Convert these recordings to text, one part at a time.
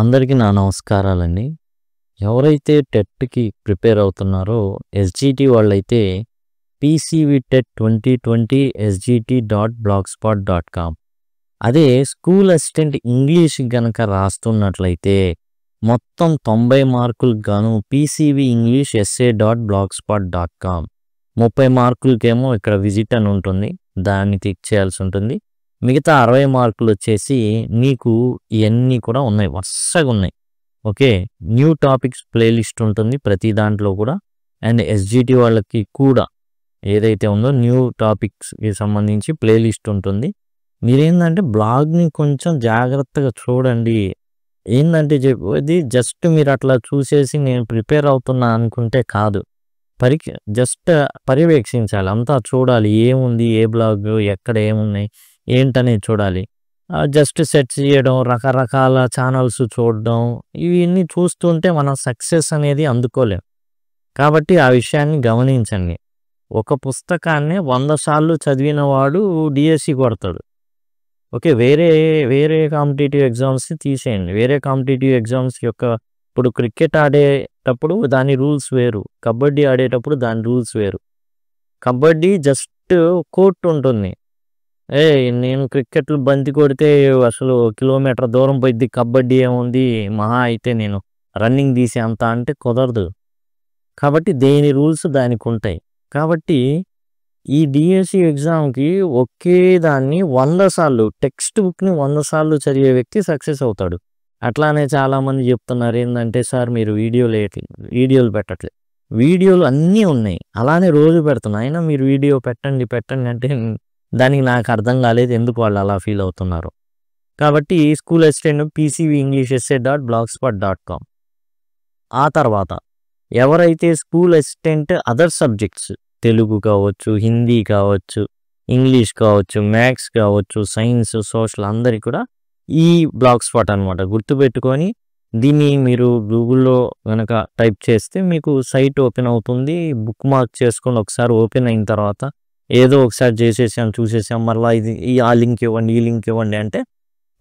అందరికీ నా నమస్కారాలండి. ఎవరైతే టెట్‌కి ప్రిపేర్ అవుతున్నారో ఎస్‌జీటీ వాళ్ళైతే పీసీవీ టెట్ 2020 sgt.blogspot.com అదే స్కూల్ అసిస్టెంట్ ఇంగ్లీష్ గనక రాస్తున్నట్లయితే మొత్తం 90 మార్కులకు గాను పీసీవీ ఇంగ్లీష్ essay.blogspot.com 30 మార్కులకేమో ఇక్కడ విజిట్ అని ఉంటుంది. దాన్ని టిక్ చేయాల్సి ఉంటుంది. మిగతా 60 మార్కులు వచ్చేసి మీకు ఇవన్నీ కూడా ఉన్నాయి, వరుసగా ఉన్నాయి. ఓకే, న్యూ టాపిక్స్ ప్లేలిస్ట్ ఉంటుంది ప్రతి దాంట్లో కూడా. అండ్ ఎస్జిటి వాళ్ళకి కూడా ఏదైతే ఉందో న్యూ టాపిక్స్కి సంబంధించి ప్లేలిస్ట్ ఉంటుంది. మీరేంటంటే బ్లాగ్ని కొంచెం జాగ్రత్తగా చూడండి. ఏంటంటే ఇది జస్ట్ మీరు అట్లా చూసేసి నేను ప్రిపేర్ అవుతున్నా అనుకుంటే కాదు. జస్ట్ పర్యవేక్షించాలి, అంతా చూడాలి. ఏముంది, ఏ బ్లాగ్, ఎక్కడ ఏమున్నాయి, ఏంటనేది చూడాలి. జస్ట్ సెర్చ్ చేయడం, రకరకాల ఛానల్స్ చూడడం, ఇవన్నీ చూస్తుంటే మనం సక్సెస్ అనేది అందుకోలేం. కాబట్టి ఆ విషయాన్ని గమనించండి. ఒక పుస్తకాన్ని 100 సార్లు చదివిన వాడు డిఎస్సి కొడతాడు. ఓకే, వేరే కాంపిటేటివ్ ఎగ్జామ్స్ తీసేయండి. వేరే కాంపిటేటివ్ ఎగ్జామ్స్ యొక్క ఇప్పుడు క్రికెట్ ఆడేటప్పుడు దాని రూల్స్ వేరు, కబడ్డీ ఆడేటప్పుడు దాని రూల్స్ వేరు. కబడ్డీ జస్ట్ కోర్టు ఉంటుంది. నేను క్రికెట్లు బంతి కొడితే అసలు కిలోమీటర్ దూరం పోయిద్ది, కబడ్డీ ఏముంది మహా అయితే నేను రన్నింగ్ తీసే అంత అంటే కుదరదు. కాబట్టి దేని రూల్స్ దానికి ఉంటాయి. కాబట్టి ఈ డిఎస్సి ఎగ్జామ్కి ఒకే దాన్ని 100 సార్లు టెక్స్ట్ బుక్ని 100 సార్లు చదివే వ్యక్తి సక్సెస్ అవుతాడు. అట్లానే చాలామంది చెప్తున్నారు ఏంటంటే, సార్ మీరు వీడియోలు పెట్టట్లేదు. వీడియోలు అన్నీ ఉన్నాయి, అలానే రోజు పెడుతున్నా, అయినా మీరు వీడియో పెట్టండి అంటే దానికి నాకు అర్థం కాలేదు ఎందుకు వాళ్ళు అలా ఫీల్ అవుతున్నారు. కాబట్టి school assistant PCV English essay.blogspot.com. ఆ తర్వాత ఎవరైతే school assistant other subjects, Telugu కావచ్చు, హిందీ కావచ్చు, ఇంగ్లీష్ కావచ్చు, మ్యాథ్స్ కావచ్చు, సైన్స్, సోషల్ అందరికీ కూడా ఈ బ్లాగ్ స్పాట్ అనమాట. గుర్తుపెట్టుకొని దీన్ని మీరు గూగుల్లో కనుక టైప్ చేస్తే మీకు సైట్ ఓపెన్ అవుతుంది. బుక్ మార్క్ చేసుకొని ఒకసారి ఓపెన్ అయిన తర్వాత ఏదో ఒకసారి చేసేసాం చూసేసాం, మళ్ళీ ఆ లింక్ ఇవ్వండి, ఈ లింక్ ఇవ్వండి అంటే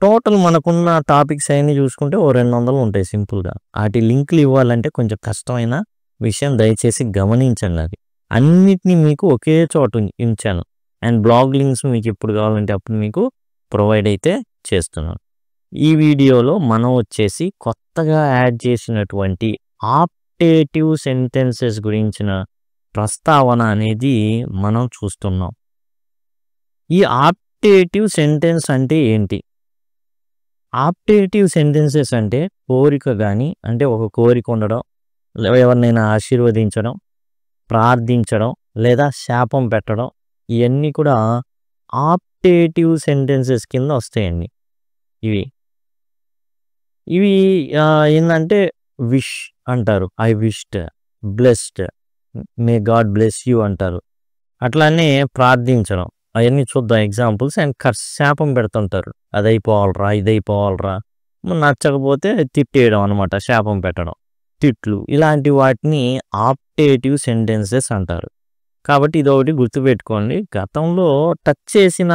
టోటల్ మనకున్న టాపిక్స్ అవన్నీ చూసుకుంటే 200 ఉంటాయి సింపుల్గా. వాటి లింకులు ఇవ్వాలంటే కొంచెం కష్టమైన విషయం, దయచేసి గమనించండి. అది అన్నిటినీ మీకు ఒకే చోట ఉంచాను. అండ్ బ్లాగ్ లింక్స్ మీకు ఎప్పుడు కావాలంటే అప్పుడు మీకు ప్రొవైడ్ అయితే చేస్తున్నాను. ఈ వీడియోలో మనం వచ్చేసి కొత్తగా యాడ్ చేసినటువంటి ఆప్టేటివ్ సెంటెన్సెస్ గురించిన ప్రస్తావన అనేది మనం చూస్తున్నాం. ఈ ఆప్టేటివ్ సెంటెన్స్ అంటే ఏంటి? ఆప్టేటివ్ సెంటెన్సెస్ అంటే కోరిక కానీ, అంటే ఒక కోరిక ఉండడం, ఎవరినైనా ఆశీర్వదించడం, ప్రార్థించడం లేదా శాపం పెట్టడం, ఇవన్నీ కూడా ఆప్టేటివ్ సెంటెన్సెస్ కింద వస్తాయండి. ఇవి ఏంటంటే విష్ అంటారు, I wished, blessed, May God bless you అంటారు. అట్లానే ప్రార్థించడం, అవన్నీ చూద్దాం ఎగ్జాంపుల్స్. అండ్ శాపం పెడుతుంటారు, అదైపోవాలరా, ఇదైపోవాలరా, నచ్చకపోతే తిట్టేయడం అనమాట, శాపం పెట్టడం, తిట్లు, ఇలాంటి వాటిని ఆప్టేటివ్ సెంటెన్సెస్ అంటారు. కాబట్టి ఇది ఒకటి గుర్తుపెట్టుకోండి. గతంలో టచ్ చేసిన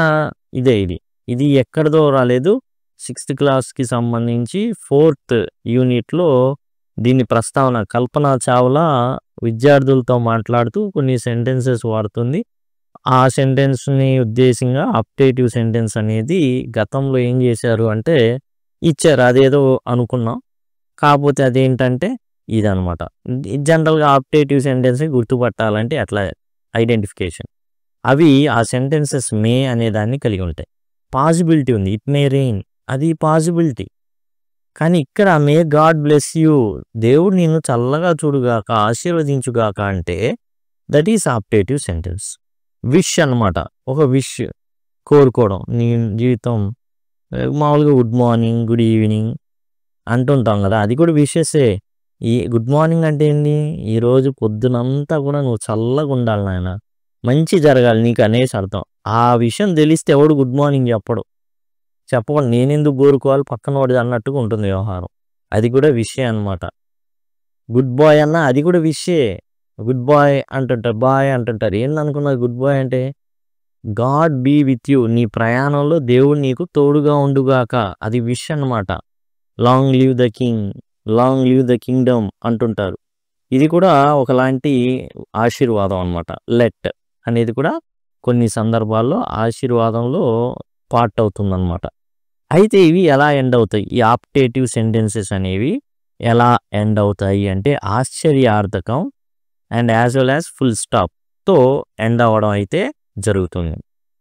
ఇది ఎక్కడిదో రాలేదు. 6th క్లాస్కి సంబంధించి 4th యూనిట్లో దీని ప్రస్తావన కల్పనా చావ్లా విద్యార్థులతో మాట్లాడుతూ కొన్ని సెంటెన్సెస్ వాడుతుంది. ఆ సెంటెన్స్ని ఉద్దేశంగా ఆప్టేటివ్ సెంటెన్స్ అనేది గతంలో ఏం చేశారు అంటే ఇచ్చారు, అదేదో అనుకున్నాం. కాకపోతే అదేంటంటే ఇదనమాట. జనరల్గా ఆప్టేటివ్ సెంటెన్స్ గుర్తుపట్టాలంటే అట్లా ఐడెంటిఫికేషన్. అవి ఆ సెంటెన్సెస్ మే అనే దాన్ని కలిగి ఉంటాయి. పాసిబిలిటీ ఉంది, ఇట్ మే రెయిన్, అది పాసిబిలిటీ. కానీ ఇక్కడ మే గాడ్ బ్లెస్ యూ, దేవుడు నిన్ను చల్లగా చూడుగాక, ఆశీర్వదించుగాక అంటే that is optative sentence. Wish అనమాట, ఒక విష్ కోరుకోవడం, నీ జీవితం మామూలుగా గుడ్ మార్నింగ్, గుడ్ ఈవినింగ్ అంటుంటాం కదా, అది కూడా విషెసే. ఈ గుడ్ మార్నింగ్ అంటే ఏంటి, ఈరోజు పొద్దునంతా కూడా నువ్వు చల్లగా ఉండాలి నాయన, మంచి జరగాలి నీకు అనేసి అర్థం. ఆ విషయం తెలిస్తే ఎవడు గుడ్ మార్నింగ్ చెప్పకుండా నేనెందుకు కోరుకోవాలి పక్కన వాడిది అన్నట్టుగా ఉంటుంది వ్యవహారం. అది కూడా విషయం అనమాట. గుడ్ బాయ్ అన్న అది కూడా విషయే. గుడ్ బాయ్ అంటుంటారు, బాయ్ అంటుంటారు. ఏందనుకున్నారు గుడ్ బాయ్ అంటే? గాడ్ బీ విత్ యూ, నీ ప్రయాణంలో దేవుడు నీకు తోడుగా ఉండుగాక, అది విష్ అనమాట. Long live the king, long live the Kingdom అంటుంటారు. ఇది కూడా ఒకలాంటి ఆశీర్వాదం అనమాట. లెట్ అనేది కూడా కొన్ని సందర్భాల్లో ఆశీర్వాదంలో పార్ట్ అవుతుందన్నమాట. అయితే ఇవి ఎలా ఎండ్ అవుతాయి? ఈ ఆప్టేటివ్ సెంటెన్సెస్ అనేవి ఎలా ఎండ్ అవుతాయి అంటే ఆశ్చర్యార్థకం and as well as full స్టాప్తో ఎండ్ అవ్వడం అయితే జరుగుతుంది.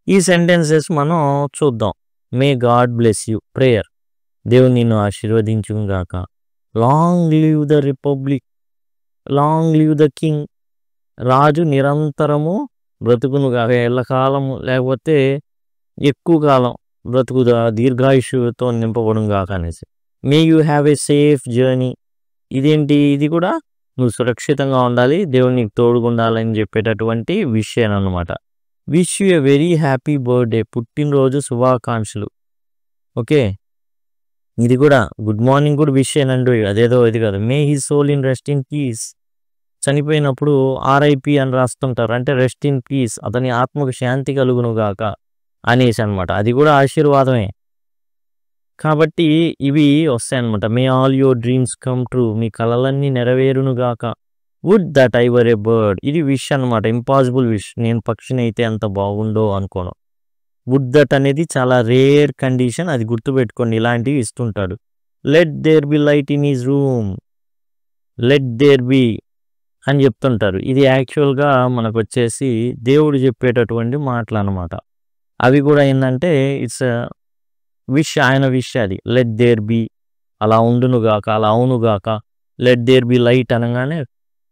ఈ సెంటెన్సెస్ మనం చూద్దాం. May God bless you, prayer, దేవుడు నిన్ను ఆశీర్వదించుగాక. Long live the republic, long live the king, రాజు నిరంతరము బ్రతుకునుగాక, ఎల్లకాలము లేకపోతే ఎక్కువ కాలం బ్రతుకుదా, దీర్ఘాయుష్తో నింపబడుగాక అనేసి. May you have a safe journey, ఇదేంటి, ఇది కూడా నువ్వు సురక్షితంగా ఉండాలి, దేవుడు నీకు తోడుగా ఉండాలని చెప్పేటటువంటి విషయం అన్నమాట. Wish you a very happy birthday, పుట్టినరోజు శుభాకాంక్షలు. ఓకే, ఇది కూడా గుడ్ మార్నింగ్ కూడా విష్ చేయనండి, అదేదో ఇది కాదు. May he soul in rest in peace, చనిపోయినప్పుడు ఆర్ఐపి అని రాస్తుంటారు, అంటే రెస్ట్ ఇన్ పీస్, అతని ఆత్మకు శాంతి కలుగునుగాక అనేసి అనమాట. అది కూడా ఆశీర్వాదమే. కాబట్టి ఇవి వస్తాయన్నమాట. May all your dreams come true, మీ కలలన్నీ నెరవేరునుగాక. Would that I were a bird, ఇది విష్ అనమాట, ఇంపాసిబుల్ విష్, నేను పక్షిని అయితే ఎంత బాగుండో అనుకోను. వుడ్ దట్ అనేది చాలా రేర్ కండిషన్, అది గుర్తుపెట్టుకోండి, ఇలాంటివి ఇస్తుంటాడు. Let there be light in his room, let there be అని చెప్తుంటారు. ఇది యాక్చువల్గా మనకు వచ్చేసి దేవుడు చెప్పేటటువంటి మాటలు అనమాట. అవి కూడా ఏంటంటే ఇట్స్ విష్, ఆయన విష్ అది. లెట్ దేర్ బి, అలా ఉండునుగాక, అలా అవునుగాక. లెట్ దేర్ బి లైట్ అనగానే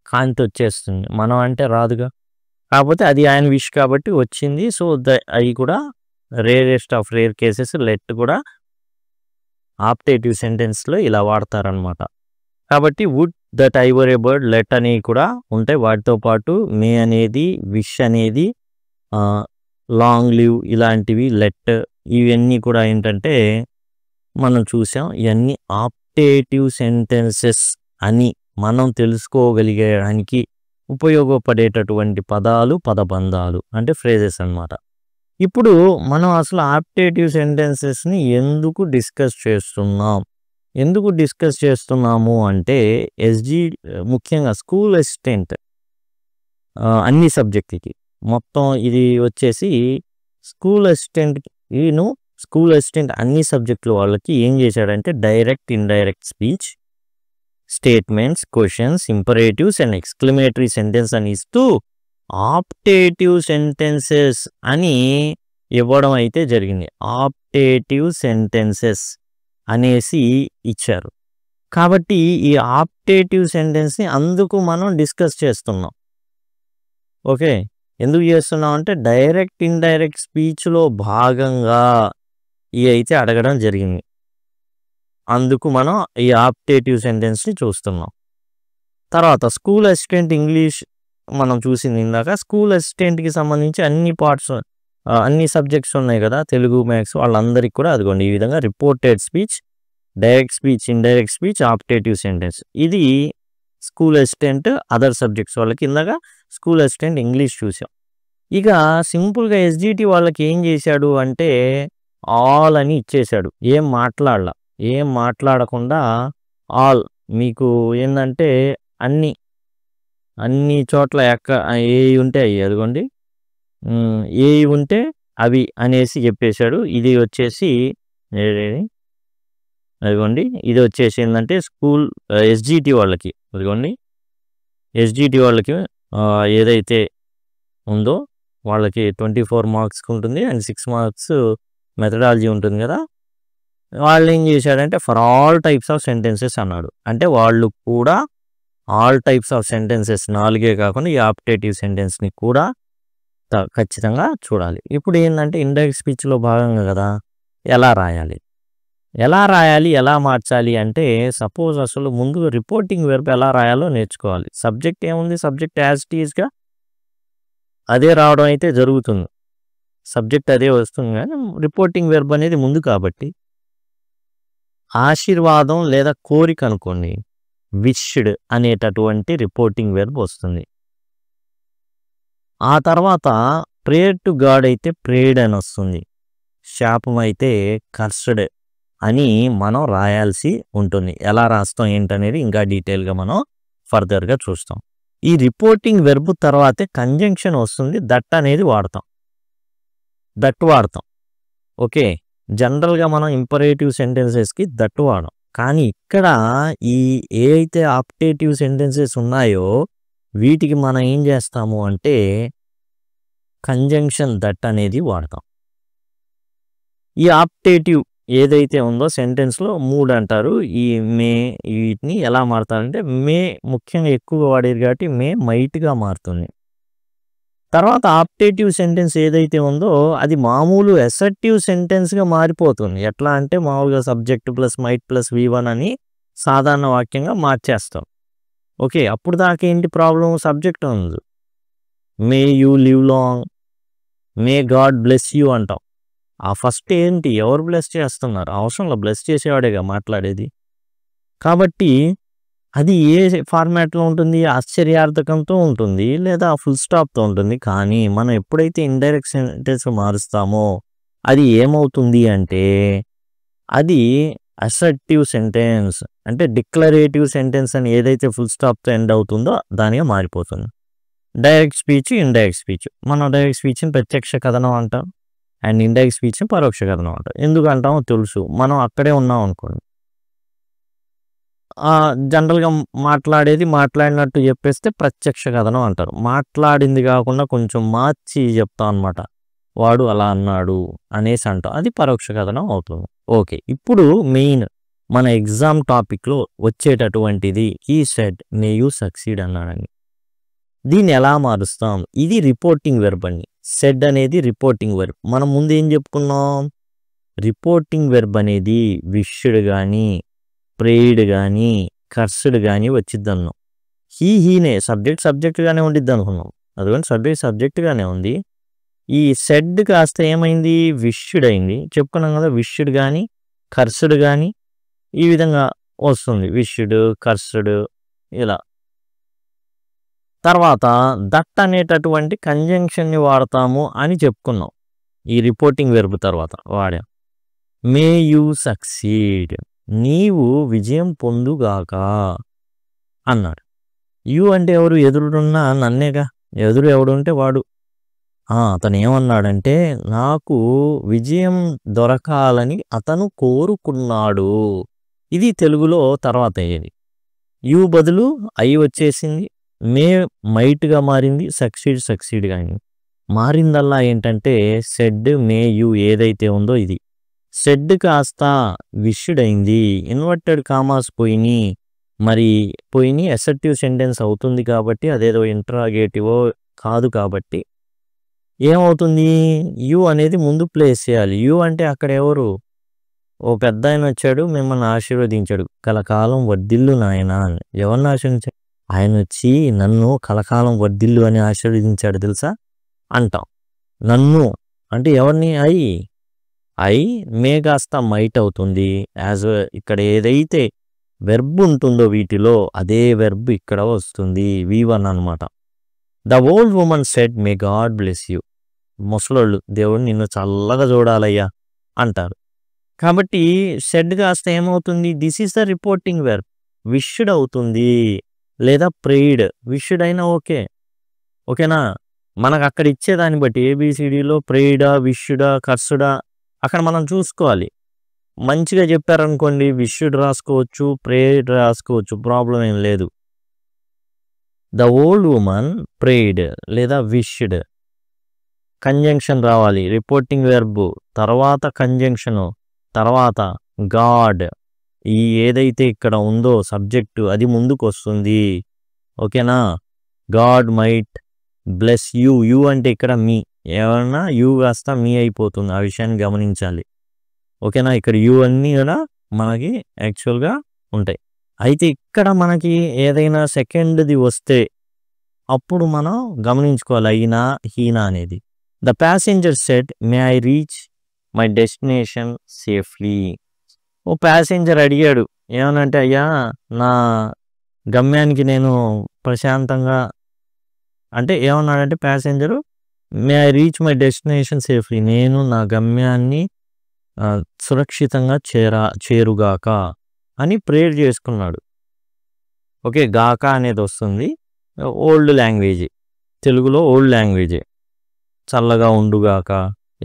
కాంతి వచ్చేస్తుంది, మనం అంటే రాదుగా, కాకపోతే అది ఆయన విష్ కాబట్టి వచ్చింది. సో అవి కూడా rarest of rare cases. Let కూడా ఆప్టేటివ్ సెంటెన్స్లో ఇలా వాడతారనమాట. కాబట్టి would that I were a bird, let అనేవి కూడా ఉంటాయి. వాటితో పాటు మే అనేది, విష్ అనేది, లాంగ్ లివ్ ఇలాంటివి, లెట్, ఇవన్నీ కూడా ఏంటంటే మనం చూసాం. ఇవన్నీ ఆప్టేటివ్ సెంటెన్సెస్ అని మనం తెలుసుకోగలిగడానికి ఉపయోగపడేటటువంటి పదాలు, పదబంధాలు అంటే ఫ్రేజెస్ అన్నమాట. ఇప్పుడు మనం అసలు ఆప్టేటివ్ సెంటెన్సెస్ని ఎందుకు డిస్కస్ చేస్తున్నాము అంటే ఎస్జీ, ముఖ్యంగా స్కూల్ అసిస్టెంట్ అన్ని సబ్జెక్టులకి మొత్తం ఇది వచ్చేసి స్కూల్ అసిస్టెంట్ అన్ని సబ్జెక్టుల వాళ్ళకి ఏం చేశాడంటే direct, indirect speech, statements, questions, imperatives and exclamatory sentence అని ఇస్తూ ఆప్టేటివ్ సెంటెన్సెస్ అని ఇవ్వడం అయితే జరిగింది. ఆప్టేటివ్ సెంటెన్సెస్ అనేసి ఇచ్చారు. కాబట్టి ఈ ఆప్టేటివ్ సెంటెన్స్ని అందుకు మనం డిస్కస్ చేస్తున్నాం. ఓకే, ఎందుకు చేస్తున్నాం అంటే డైరెక్ట్, ఇండైరెక్ట్ స్పీచ్లో భాగంగా ఇవి అయితే అడగడం జరిగింది. అందుకు మనం ఈ ఆప్టేటివ్ సెంటెన్స్ని చూస్తున్నాం. తర్వాత స్కూల్ అసిస్టెంట్ ఇంగ్లీష్ మనం చూసింది ఇందాక. స్కూల్ అసిస్టెంట్కి సంబంధించి అన్ని పార్ట్స్, అన్ని సబ్జెక్ట్స్ ఉన్నాయి కదా, తెలుగు, మ్యాథ్స్, వాళ్ళందరికీ కూడా అదిగోండి ఈ విధంగా reported speech, direct speech, indirect speech, optative sentence. ఇది స్కూల్ అసిస్టెంట్ అదర్ సబ్జెక్ట్స్ వాళ్ళకి. ఇందాక స్కూల్ అసిస్టెంట్ ఇంగ్లీష్ చూసాం. ఇక సింపుల్గా ఎస్జిటి వాళ్ళకి ఏం చేశాడు అంటే ఆల్ అని ఇచ్చేశాడు. ఏం మాట్లాడకుండా ఆల్, మీకు ఏంటంటే అన్ని చోట్ల ఏ ఉంటే అవి, అదిగోండి ఏ ఉంటే అవి అనేసి చెప్పేశాడు. ఇది వచ్చేసి అదిగోండి, ఇది వచ్చేసి ఏంటంటే స్కూల్ ఎస్జిటి వాళ్ళకి, అదిగోండి ఎస్జిటి వాళ్ళకి ఏదైతే ఉందో వాళ్ళకి 24 మార్క్స్కి ఉంటుంది అండ్ 6 మార్క్స్ మెథడాలజీ ఉంటుంది కదా. వాళ్ళు ఏం చేశాడంటే for all types of sentences అన్నాడు. అంటే వాళ్ళు కూడా ఆల్ టైప్స్ ఆఫ్ సెంటెన్సెస్, 4 కాకుండా ఈ ఆప్టేటివ్ సెంటెన్స్ని కూడా ఖచ్చితంగా చూడాలి. ఇప్పుడు ఏంటంటే ఇండైరెక్ట్ స్పీచ్లో భాగంగా కదా, ఎలా రాయాలి, ఎలా మార్చాలి అంటే సపోజ్ అసలు ముందు రిపోర్టింగ్ వెర్బ్ ఎలా రాయాలో నేర్చుకోవాలి. సబ్జెక్ట్ ఏముంది, సబ్జెక్ట్ యాజ్ ఇట్ ఈజ్గా అదే రావడం అయితే జరుగుతుంది, సబ్జెక్ట్ అదే వస్తుంది, కానీ రిపోర్టింగ్ వెర్బ్ అనేది ముందు. కాబట్టి ఆశీర్వాదం లేదా కోరిక అనుకోండి, విష్డ్ అనేటటువంటి రిపోర్టింగ్ వెర్బ్ వస్తుంది. ఆ తర్వాత ప్రేయర్ టు గాడ్ అయితే ప్రేయర్డ్ అని వస్తుంది, శాపం అయితే కర్స్డ్ అని మనం రాయాల్సి ఉంటుంది. ఎలా రాస్తాం ఏంటనేది ఇంకా డీటెయిల్‌గా మనం ఫర్దర్‌గా చూస్తాం. ఈ రిపోర్టింగ్ వెర్బ్ తర్వాతే కంజంక్షన్ వస్తుంది. దట్ అనేది వాడతాం. దట్ వాడతాం. ఓకే. జనరల్‌గా మనం ఇంపరేటివ్ సెంటెన్సెస్‌కి దట్ వాడం. కానీ ఇక్కడ ఈ ఏ అయితే ఆప్టేటివ్ సెంటెన్సెస్ ఉన్నాయో వీటికి మనం ఏం చేస్తాము అంటే కంజంక్షన్ దట్ అనేది వాడతాం. ఈ ఆప్టేటివ్ ఏదైతే ఉందో సెంటెన్స్‌లో 3 అంటారు. ఈ మే వీటిని ఎలా మారుతారంటే మే ముఖ్యంగా ఎక్కువగా వాడేది కాబట్టి మే మైట్‌గా మారుతుంది. తర్వాత ఆప్టేటివ్ సెంటెన్స్ ఏదైతే ఉందో అది మామూలు అసర్టివ్ సెంటెన్స్‌గా మారిపోతుంది. ఎట్లా అంటే మామూలుగా సబ్జెక్ట్ ప్లస్ మైట్ ప్లస్ వి1 అని సాధారణ వాక్యంగా మార్చేస్తాం. ఓకే. అప్పుడు దాకా ఏంటి ప్రాబ్లమ్ సబ్జెక్ట్ ఉంది. May you live long, May God bless you అంటాం. ఆ ఫస్ట్ ఏంటి ఎవరు బ్లెస్ చేస్తున్నారు? అవసరంలో బ్లెస్ చేసేవాడేగా మాట్లాడేది. కాబట్టి అది ఏ ఫార్మాట్‌లో ఉంటుంది? ఆశ్చర్యార్థకంతో ఉంటుంది. లేదా ఫుల్ స్టాప్‌తో ఉంటుంది. కానీ మనం ఎప్పుడైతే ఇండైరెక్ట్ సెంటెన్స్ మారుస్తామో అది ఏమవుతుంది అంటే అది అసర్టివ్ సెంటెన్స్ అంటే డిక్లరేటివ్ సెంటెన్స్ అని ఏదైతే ఫుల్ స్టాప్‌తో ఎండ్ అవుతుందో దానిగా మారిపోతుంది. Direct speech, indirect speech. మనం డైరెక్ట్ స్పీచ్‌ని ప్రత్యక్ష కథనం అంటాం. అండ్ ఇండైరెక్ట్ స్పీచ్‌ని పరోక్ష కథనం అంటాం. ఎందుకు అంటామో తెలుసు. మనం అక్కడే ఉన్నాం అనుకోండి. జనరల్‌గా మాట్లాడినట్టు చెప్పేస్తే ప్రత్యక్ష కథనం అంటారు. మాట్లాడింది కాకుండా కొంచెం మార్చి చెప్తాం అనమాట. వాడు అలా అన్నాడు అనేసి అంటాం. అది పరోక్ష కథనం అవుతుంది. ఓకే. ఇప్పుడు మెయిన్ మన ఎగ్జామ్ టాపిక్‌లో వచ్చేటటువంటిది he said may you succeed అన్నాడండి. దీన్ని ఎలా మారుస్తాం? ఇది రిపోర్టింగ్ వెర్బ్ అండి. సెడ్ అనేది రిపోర్టింగ్ వెర్బ్. మనం ముందు ఏం చెప్పుకున్నాం? రిపోర్టింగ్ వెర్బ్ అనేది విష్డ్ గాని ప్రేయిడ్ గాని కర్స్డ్ గాని వచ్చిద్దన్నాం. హీనే సబ్జెక్ట్‌గానే ఉండిద్ది అనుకున్నాం. అదిగోండి సబ్జెక్ట్‌గానే ఉంది. ఈ సెడ్ కాస్త ఏమైంది? విష్డ్ అయింది. చెప్పుకున్నాం కదా విష్డ్ గాని కర్స్డ్ గాని ఈ విధంగా వస్తుంది. విష్డ్, కర్స్డ్ ఇలా. తర్వాత దట్ అనేటటువంటి కంజంక్షన్‌ని వాడతాము అని చెప్పుకున్నాం. ఈ రిపోర్టింగ్ వెర్బ్ తర్వాత వాడాం. మే యూ సక్సీడ్ నీవు విజయం పొందుగాక అన్నాడు. యు అంటే ఎవరు? ఎదురున్న నన్నేగా. ఎదురు ఎవడుంటే వాడు. అతను ఏమన్నాడంటే నాకు విజయం దొరకాలని అతను కోరుకున్నాడు. ఇది తెలుగులో తర్వాత అయ్యేది. యు బదులు ఐ వచ్చేసింది. మే మైట్‌గా మారింది. సక్సీడ్ అయింది. మారిందల్లా ఏంటంటే సెడ్ మే యు ఏదైతే ఉందో ఇది. సెడ్ కాస్త విష్డ్ అయింది. ఇన్వర్టెడ్ కామాస్ పోయినాయి. అసర్టివ్ సెంటెన్స్ అవుతుంది కాబట్టి అదేదో ఇంటరాగేటివో కాదు కాబట్టి ఏమవుతుంది? యు అనేది ముందు ప్లేస్ చేయాలి. యు అంటే అక్కడ ఎవరు? ఓ పెద్దాయన వచ్చాడు మిమ్మల్ని ఆశీర్వదించాడు. కలకాలం వర్ధిల్లు నాయనా అని. ఎవరిని ఆశీర్వదించాడు? ఆయన వచ్చి నన్ను కలకాలం వర్ధిల్లు అని ఆశీర్వదించాడు తెలుసా అంటాం. నన్ను అంటే ఎవరిని? ఐ మే కాస్త మైట్ అవుతుంది. ఇక్కడ ఏదైతే వెర్బ్ ఉంటుందో వీటిలో అదే వెర్బ్ ఇక్కడ వస్తుంది. వి1 అనమాట. The old woman said May God bless you. ముసలోళ్ళు దేవుడు నిన్ను చల్లగా చూడాలయ్యా అంటారు. కాబట్టి సెడ్ కాస్త ఏమవుతుంది? This is the reporting verb. Wished అవుతుంది లేదా ప్రేయిడ్. విష్డ్ అయినా ఓకేనా? మనకు అక్కడ ఇచ్చేదాన్ని బట్టి ఏబిసిడిలో ప్రేయిడా, విష్డా, కర్సుడా అక్కడ మనం చూసుకోవాలి. మంచిగా చెప్పారనుకోండి విష్డ్ రాసుకోవచ్చు, ప్రేయిడ్ రాసుకోవచ్చు. ప్రాబ్లం ఏం లేదు. ద ఓల్డ్ వుమన్ ప్రేయిడ్ లేదా విష్డ్. కంజంక్షన్ రావాలి. రిపోర్టింగ్ వెర్బ్ తర్వాత కంజంక్షను తర్వాత గాడ్. ఈ ఏదైతే ఇక్కడ ఉందో సబ్జెక్టు అది ముందుకు వస్తుంది. ఓకేనా? God might bless you. You అంటే ఇక్కడ మీ. ఏమన్నా యూ కాస్త మీ అయిపోతుంది. ఆ విషయాన్ని గమనించాలి. ఓకేనా? ఇక్కడ యూ అన్నీ కూడా మనకి యాక్చువల్గా ఉంటాయి. అయితే ఇక్కడ మనకి ఏదైనా సెకండ్ది వస్తే అప్పుడు మనం గమనించుకోవాలి అయినా హీనా అనేది. The passenger said may I reach my destination safely. ఓ ప్యాసింజర్ అడిగాడు ఏమనంటే అయ్యా నా గమ్యానికి నేను ప్రశాంతంగా అంటే ఏమన్నాడంటే passenger may I reach my destination safely. నేను నా గమ్యాన్ని సురక్షితంగా చేరుగాక అని ప్రేయర్ చేసుకున్నాడు. ఓకే. గాక అనేది వస్తుంది. Old language. తెలుగులో ఓల్డ్ లాంగ్వేజే. చల్లగా ఉండుగాక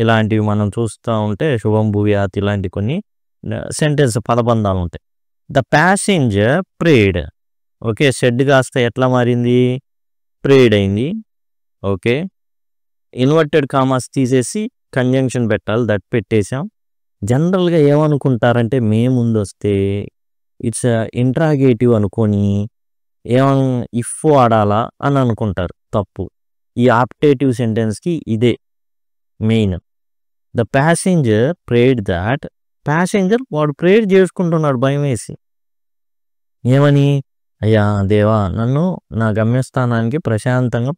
ఇలాంటివి మనం చూస్తూ ఉంటే శుభం భూయాత్ ఇలాంటి కొన్ని సెంటెన్స్ పదబంధాలు ఉంటాయి. The passenger prayed. Okay. Said కాస్త ఎట్లా మారింది? ప్రేడ్ అయింది. ఓకే. ఇన్వర్టెడ్ కామాస్ తీసేసి కంజంక్షన్ పెట్టాలి. దట్ పెట్టేసాం. జనరల్గా ఏమనుకుంటారంటే ముందు వస్తే ఇట్స్ ఇంట్రాగేటివ్ అనుకొని ఇఫ్ వాడాలా అని అనుకుంటారు. తప్పు. ఈ ఆప్టేటివ్ సెంటెన్స్కి ఇదే main. The passenger prayed that. Passenger వాడు ప్రేయర్ చేసుకుంటున్నాడు భయం వేసి. ఏమని? అయ్యా దేవా, నన్ను నా గమ్యస్థానానికి ప్రశాంతంగా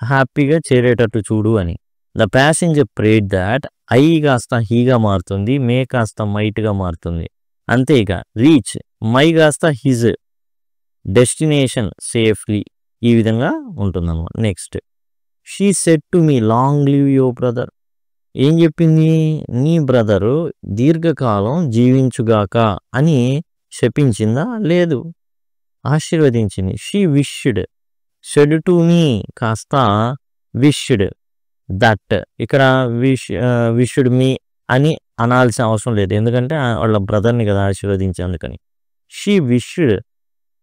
హ్యాపీగా చేరేటట్టు చూడు అని. The passenger prayed that. I కాస్త హీగా మారుతుంది, మే కాస్త మైట్గా మారుతుంది. అంతే. ఇక రీచ్. మై కాస్త హిజ్. Destination safely. ఈ విధంగా ఉంటుందన్నమాట. Next, she said to me long live your brother. ఏం చెప్పింది? నీ బ్రదరు దీర్ఘకాలం జీవించుగాక అని శపించిందా? లేదు, ఆశీర్వదించింది. She wished. Said to me కాస్త విష్డ్ దట్. ఇక్కడ విష్డ్ మీ అని అనాల్సిన అవసరం లేదు, ఎందుకంటే వాళ్ళ బ్రదర్ని కదా ఆశీర్వదించి, అందుకని. షీ విష్డ్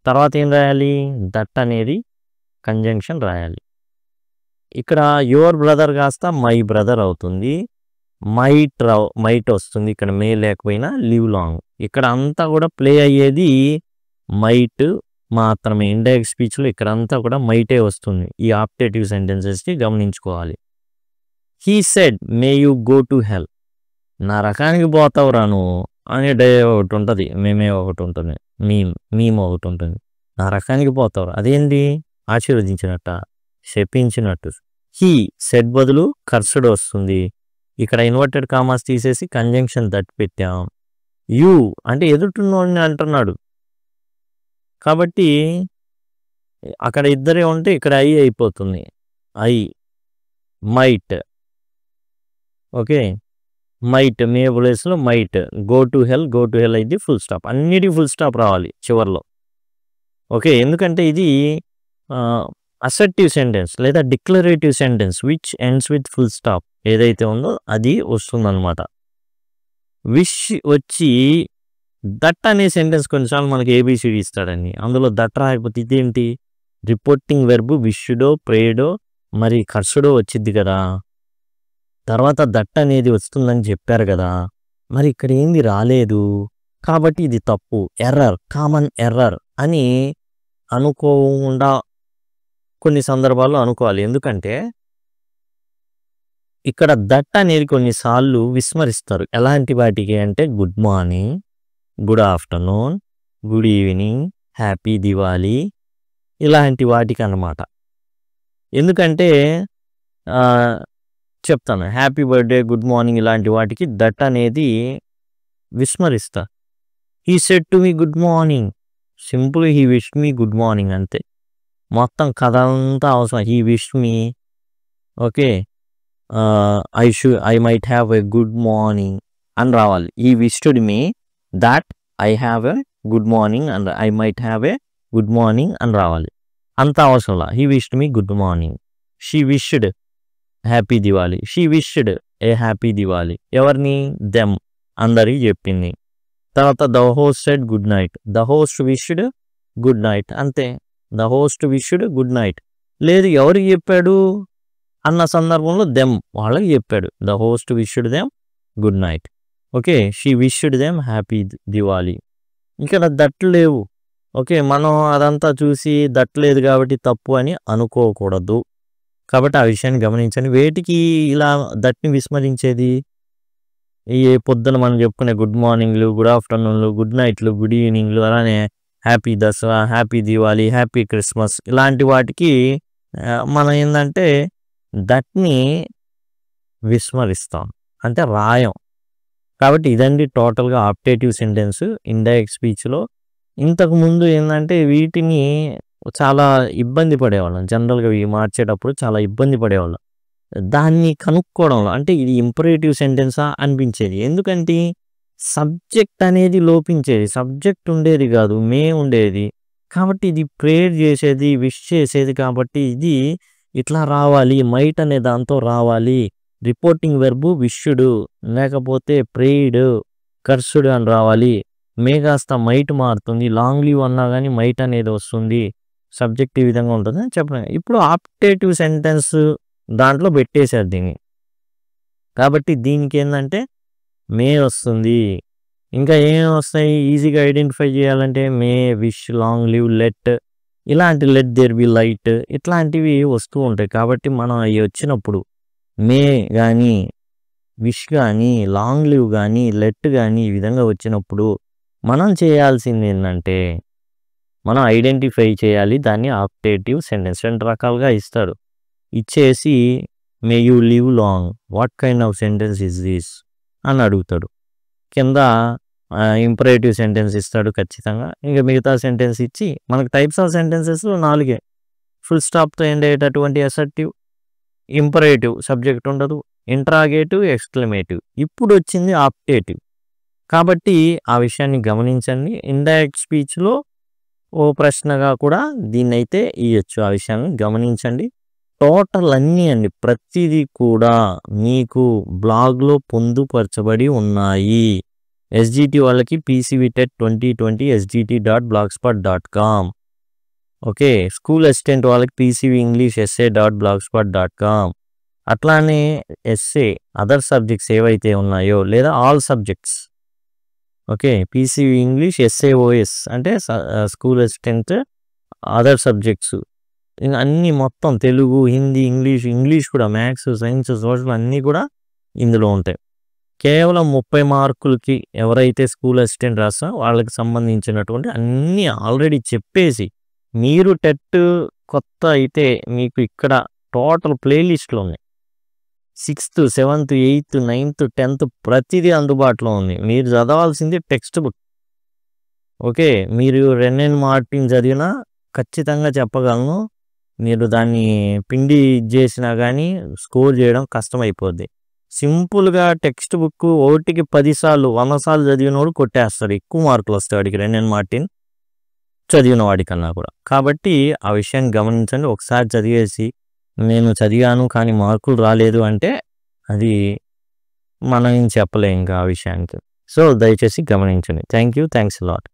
తర్వాత ఏం రాయాలి? దట్ అనేది కంజంక్షన్ రాయాలి. ఇక్కడ యువర్ బ్రదర్ కాస్త మై బ్రదర్ అవుతుంది. మైట్ వస్తుంది ఇక్కడ, మే లేకపోయినా లివ్ లాంగ్. ఇక్కడ అంతా కూడా ప్లే అయ్యేది మైట్ మాత్రమే. ఇండైరెక్ట్ స్పీచ్లో ఇక్కడ అంతా కూడా మైటే వస్తుంది. ఈ ఆప్టేటివ్ సెంటెన్సెస్ని గమనించుకోవాలి. He said may you go to hell. నా రకానికి పోతావురా నువ్వు అనే ఒకటి ఉంటుంది, మేమే ఒకటి ఉంటుంది, మేము ఒకటి ఉంటుంది. నా రకానికి పోతావురా అదేంటి? ఆశీర్వదించినట్ట, శపించినట్టు. హీ సెడ్ బదులు కర్సడ్ వస్తుంది. ఇక్కడ ఇన్వర్టెడ్ కామాస్ తీసేసి కంజంక్షన్ దట్ పెట్టాం. యూ అంటే ఎదుటిన్నోడిని అంటున్నాడు కాబట్టి అక్కడ ఇద్దరే ఉంటే ఇక్కడ ఐ అయిపోతుంది. I might. ఓకే. మైట్ మే ప్లేస్లో మైట్. గో టు హెల్ అయితే ఫుల్ స్టాప్. అన్నిటి ఫుల్ స్టాప్ రావాలి చివరిలో. ఓకే. ఎందుకంటే ఇది అసర్టివ్ సెంటెన్స్ లేదా declarative sentence which ends with full stop ఏదైతే ఉందో అది వస్తుందన్నమాట. విష్ వచ్చి దట్ అనే సెంటెన్స్ కొన్నిసార్లు మనకి ఏబిసిడి ఇస్తాడండి, అందులో దట్ రాకపోతే ఇదేంటి? రిపోర్టింగ్ వెర్బ్ విష్డో ప్రేడో మరి కర్సుడో వచ్చింది కదా, తర్వాత దట్ అనేది వస్తుందని చెప్పారు కదా, మరి ఇక్కడ ఏంది రాలేదు, కాబట్టి ఇది తప్పు, ఎర్రర్, కామన్ ఎర్రర్ అని అనుకోకుండా కొన్ని సందర్భాల్లో అనుకోవాలి. ఎందుకంటే ఇక్కడ దట్ అనేది కొన్నిసార్లు విస్మరిస్తారు. ఎలాంటి వాటికి అంటే good morning, good afternoon, good evening, happy Diwali ఇలాంటి వాటికి అన్నమాట. ఎందుకంటే చెప్తాను, హ్యాపీ బర్త్డే, గుడ్ మార్నింగ్ ఇలాంటి వాటికి దట్ అనేది విస్మరిస్తా. He said to me good morning, simple he wish me good morning అంతే. మొత్తం కథ అంతా అవసరం. He wish me, okay, I might have a good morning అని రావాలి. He wished me that I have a good morning and I might have a good morning అని రావాలి. అంత అవసరంలా. He wished me good morning. She wished happy Diwali. She wished a happy Diwali. ఎవరిని? Them, అందరికి చెప్పింది. తర్వాత the host said good night. The host wished good night అంతే. The host wished good night. లేదు ఎవరికి చెప్పాడు అన్న సందర్భంలో దెమ్, వాళ్ళకి చెప్పాడు. The host wished them good night. Okay. She wished them happy Diwali. ఇక్కడ దట్లు లేవు. ఓకే. మనం అదంతా చూసి దట్లేదు కాబట్టి తప్పు అని అనుకోకూడదు. కాబట్టి ఆ విషయాన్ని గమనించండి. వేటికి ఇలా దట్ని విస్మరించేది? ఈ పొద్దున మనం చెప్పుకునే గుడ్ మార్నింగ్లు, గుడ్ ఆఫ్టర్నూన్లు, గుడ్ నైట్లు, గుడ్ ఈవినింగ్లు, అలానే happy Dasara, happy Diwali, happy Christmas ఇలాంటి వాటికి మనం ఏంటంటే దట్ని విస్మరిస్తాం, అంటే రాయం. కాబట్టి ఇదండి టోటల్గా ఆప్టేటివ్ సెంటెన్స్ ఇండైరెక్ట్ స్పీచ్లో. ఇంతకుముందు ఏంటంటే వీటిని చాలా ఇబ్బంది పడేవాళ్ళం, జనరల్గా ఇవి మార్చేటప్పుడు చాలా ఇబ్బంది పడేవాళ్ళం. దాన్ని కనుక్కోవడంలో అంటే ఇది ఇంపరేటివ్ సెంటెన్సా అనిపించేది. ఎందుకంటే సబ్జెక్ట్ అనేది లోపించేది. సబ్జెక్ట్ ఉండేది కాదు, మే ఉండేది. కాబట్టి ఇది ప్రేయర్ చేసేది, విష్ చేసేది కాబట్టి ఇది ఇట్లా రావాలి. మైట్ అనే దాంతో రావాలి. రిపోర్టింగ్ వెర్బు విష్డ్ లేకపోతే ప్రేయిడ్, కర్సుడ్ అని రావాలి. మే కాస్త మైట్ మారుతుంది. లాంగ్ లీవ్ అన్నా కానీ మైట్ అనేది వస్తుంది. సబ్జెక్ట్ ఈ విధంగా ఉంటుంది అని చెప్పాను. ఇప్పుడు ఆప్టేటివ్ సెంటెన్స్ దాంట్లో పెట్టేశారు దీన్ని. కాబట్టి దీనికి ఏంటంటే మే వస్తుంది. ఇంకా ఏమేమి వస్తాయి ఈజీగా ఐడెంటిఫై చేయాలంటే మే, విష్, లాంగ్ లీవ్, లెట్, ఇలాంటి లెట్ దేర్ బి లైట్ ఇట్లాంటివి వస్తూ ఉంటాయి. కాబట్టి మనం అవి వచ్చినప్పుడు మే కానీ, విష్ కానీ, లాంగ్ లీవ్ కానీ, లెట్ కానీ ఈ విధంగా వచ్చినప్పుడు మనం చేయాల్సింది ఏంటంటే మనం ఐడెంటిఫై చేయాలి. దాన్ని ఆప్టేటివ్ సెంటెన్స్ 2 రకాలుగా ఇస్తాడు. ఇచ్చేసి may you live long, what kind of sentence is this అని అడుగుతాడు. కింద ఇంపరేటివ్ సెంటెన్స్ ఇస్తాడు ఖచ్చితంగా. ఇంకా మిగతా సెంటెన్స్ ఇచ్చి మనకు టైప్స్ ఆఫ్ సెంటెన్సెస్ 4 ఫుల్ స్టాప్తో ఎండ్ అయ్యేటటువంటి అసర్టివ్, ఇంపరేటివ్ సబ్జెక్ట్ ఉండదు, ఇంట్రాగేటివ్, ఎక్స్క్లమేటివ్. ఇప్పుడు వచ్చింది ఆప్టేటివ్. కాబట్టి ఆ విషయాన్ని గమనించండి. ఇండైరెక్ట్ స్పీచ్లో ఓ ప్రశ్నగా కూడా దీన్ని అయితే ఇవ్వచ్చు. ఆ విషయాన్ని గమనించండి. టోటల్ అన్నీ అండి ప్రతిదీ కూడా మీకు బ్లాగ్లో పొందుపరచబడి ఉన్నాయి. ఎస్జిటి వాళ్ళకి PCV TET 2020 sgt.blogspot.com. Okay, school assistant వాళ్ళకి పీసీవీ ఇంగ్లీష్ essay.blogspot.com. అట్లానే ఎస్ఏ అదర్ సబ్జెక్ట్స్ ఏవైతే ఉన్నాయో లేదా all subjects, okay, PCV English SAOS అంటే స్కూల్ అసిస్టెంట్ అదర్ సబ్జెక్ట్స్ అన్నీ మొత్తం తెలుగు, హిందీ, ఇంగ్లీష్ కూడా మ్యాథ్స్, సైన్స్, సోషల్ అన్నీ కూడా ఇందులో ఉంటాయి. కేవలం 30 మార్కులకి ఎవరైతే స్కూల్ అసిస్టెంట్ రాస్తారో వాళ్ళకి సంబంధించినటువంటి అన్నీ ఆల్రెడీ చెప్పేసి మీరు టెట్ కొత్త అయితే మీకు ఇక్కడ టోటల్ ప్లేలిస్ట్లో ఉన్నాయి. 6th, 7th, 8th, 9th, 10th ప్రతిదీ అందుబాటులో ఉంది. మీరు చదవాల్సింది టెక్స్ట్ బుక్. ఓకే, మీరు రెన్నెన్ మార్టిన్ చదివినా ఖచ్చితంగా చెప్పగలను, మీరు దాన్ని పిండి చేసినా కానీ స్కోర్ చేయడం కష్టమైపోద్ది. సింపుల్గా టెక్స్ట్ బుక్ ఒకటికి 10 సార్లు 100 సార్లు చదివినోడు కొట్టేస్తాడు. ఎక్కువ మార్కులు వస్తాయి వాడికి రెన్నెన్ మార్టిన్ చదివిన వాడికన్నా కూడా. కాబట్టి ఆ విషయాన్ని గమనించండి. ఒకసారి చదివేసి నేను చదివాను కానీ మార్కులు రాలేదు అంటే అది మనం ఏం చెప్పలేం ఇంకా ఆ విషయానికి. సో దయచేసి గమనించండి. Thanks lot.